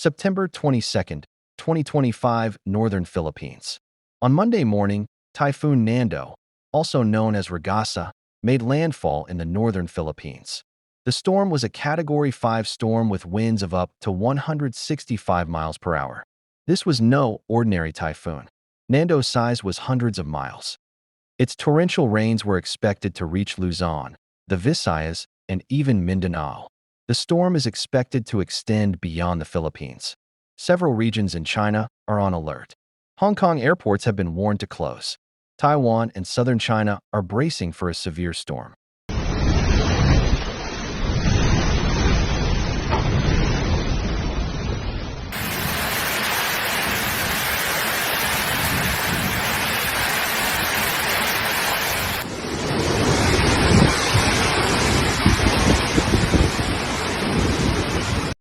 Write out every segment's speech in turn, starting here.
September 22, 2025, Northern Philippines. On Monday morning, Typhoon Nando, also known as Ragasa, made landfall in the northern Philippines. The storm was a Category 5 storm with winds of up to 165 miles per hour. This was no ordinary typhoon. Nando's size was hundreds of miles. Its torrential rains were expected to reach Luzon, the Visayas, and even Mindanao. The storm is expected to extend beyond the Philippines. Several regions in China are on alert. Hong Kong airports have been warned to close. Taiwan and southern China are bracing for a severe storm.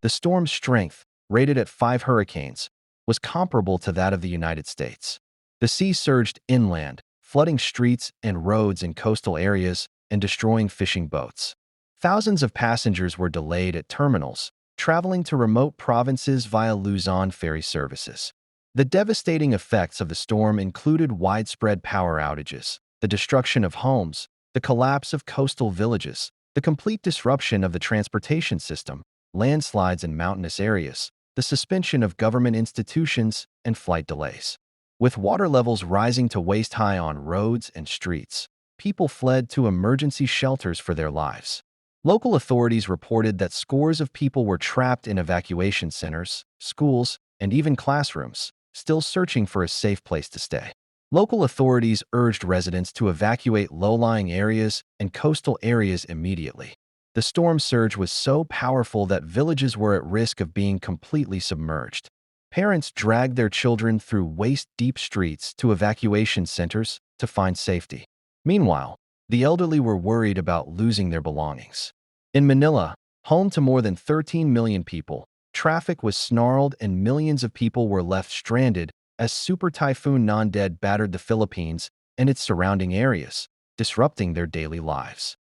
The storm's strength, rated at 5 hurricanes, was comparable to that of the United States. The sea surged inland, flooding streets and roads in coastal areas and destroying fishing boats. Thousands of passengers were delayed at terminals, traveling to remote provinces via Luzon ferry services. The devastating effects of the storm included widespread power outages, the destruction of homes, the collapse of coastal villages, the complete disruption of the transportation system, landslides in mountainous areas, the suspension of government institutions, and flight delays. With water levels rising to waist-high on roads and streets, people fled to emergency shelters for their lives. Local authorities reported that scores of people were trapped in evacuation centers, schools, and even classrooms, still searching for a safe place to stay. Local authorities urged residents to evacuate low-lying areas and coastal areas immediately. The storm surge was so powerful that villages were at risk of being completely submerged. Parents dragged their children through waist-deep streets to evacuation centers to find safety. Meanwhile, the elderly were worried about losing their belongings. In Manila, home to more than 13 million people, traffic was snarled and millions of people were left stranded as Super Typhoon Nando battered the Philippines and its surrounding areas, disrupting their daily lives.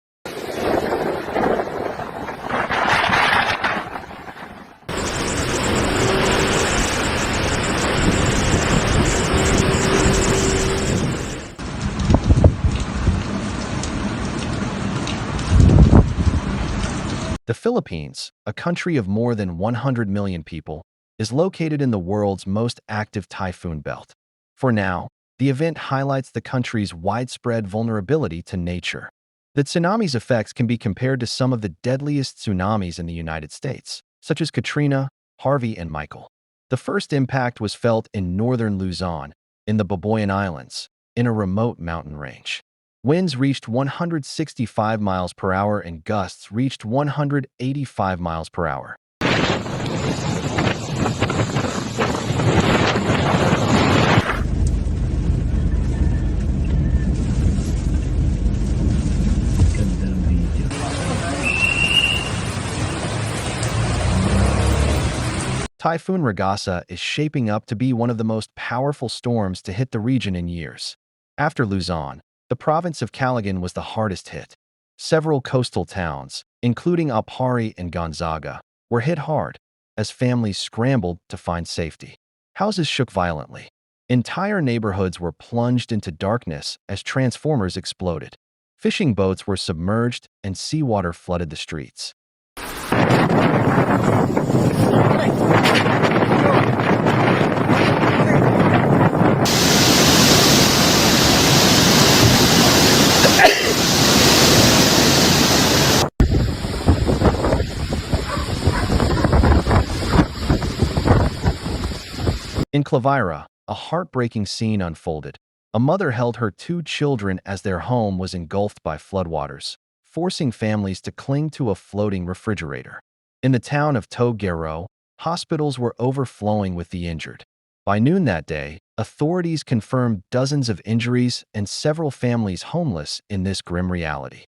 The Philippines, a country of more than 100 million people, is located in the world's most active typhoon belt. For now, the event highlights the country's widespread vulnerability to nature. The tsunami's effects can be compared to some of the deadliest tsunamis in the United States, such as Katrina, Harvey, and Michael. The first impact was felt in northern Luzon, in the Babuyan Islands, in a remote mountain range. Winds reached 165 miles per hour and gusts reached 185 miles per hour. Typhoon Ragasa is shaping up to be one of the most powerful storms to hit the region in years. After Luzon, the province of Cagayan was the hardest hit. Several coastal towns, including Apari and Gonzaga, were hit hard as families scrambled to find safety. Houses shook violently. Entire neighborhoods were plunged into darkness as transformers exploded. Fishing boats were submerged and seawater flooded the streets. In Clavira, a heartbreaking scene unfolded. A mother held her 2 children as their home was engulfed by floodwaters, forcing families to cling to a floating refrigerator. In the town of Togero, hospitals were overflowing with the injured. By noon that day, authorities confirmed dozens of injuries and several families homeless in this grim reality.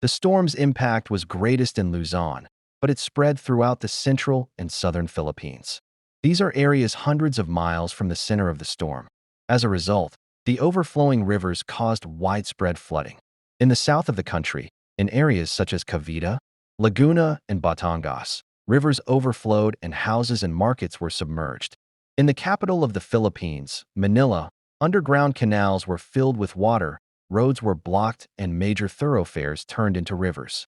The storm's impact was greatest in Luzon, but it spread throughout the central and southern Philippines. These are areas hundreds of miles from the center of the storm. As a result, the overflowing rivers caused widespread flooding. In the south of the country, in areas such as Cavite, Laguna, and Batangas, rivers overflowed and houses and markets were submerged. In the capital of the Philippines, Manila, underground canals were filled with water, roads were blocked, and major thoroughfares turned into rivers.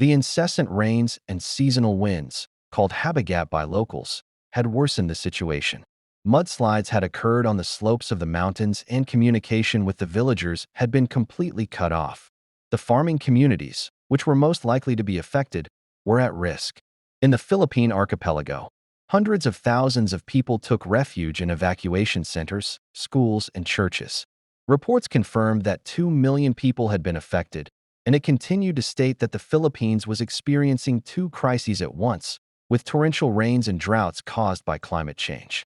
The incessant rains and seasonal winds, called habagat by locals, had worsened the situation. Mudslides had occurred on the slopes of the mountains and communication with the villagers had been completely cut off. The farming communities, which were most likely to be affected, were at risk. In the Philippine archipelago, hundreds of thousands of people took refuge in evacuation centers, schools, and churches. Reports confirmed that 2 million people had been affected, and it continued to state that the Philippines was experiencing two crises at once, with torrential rains and droughts caused by climate change.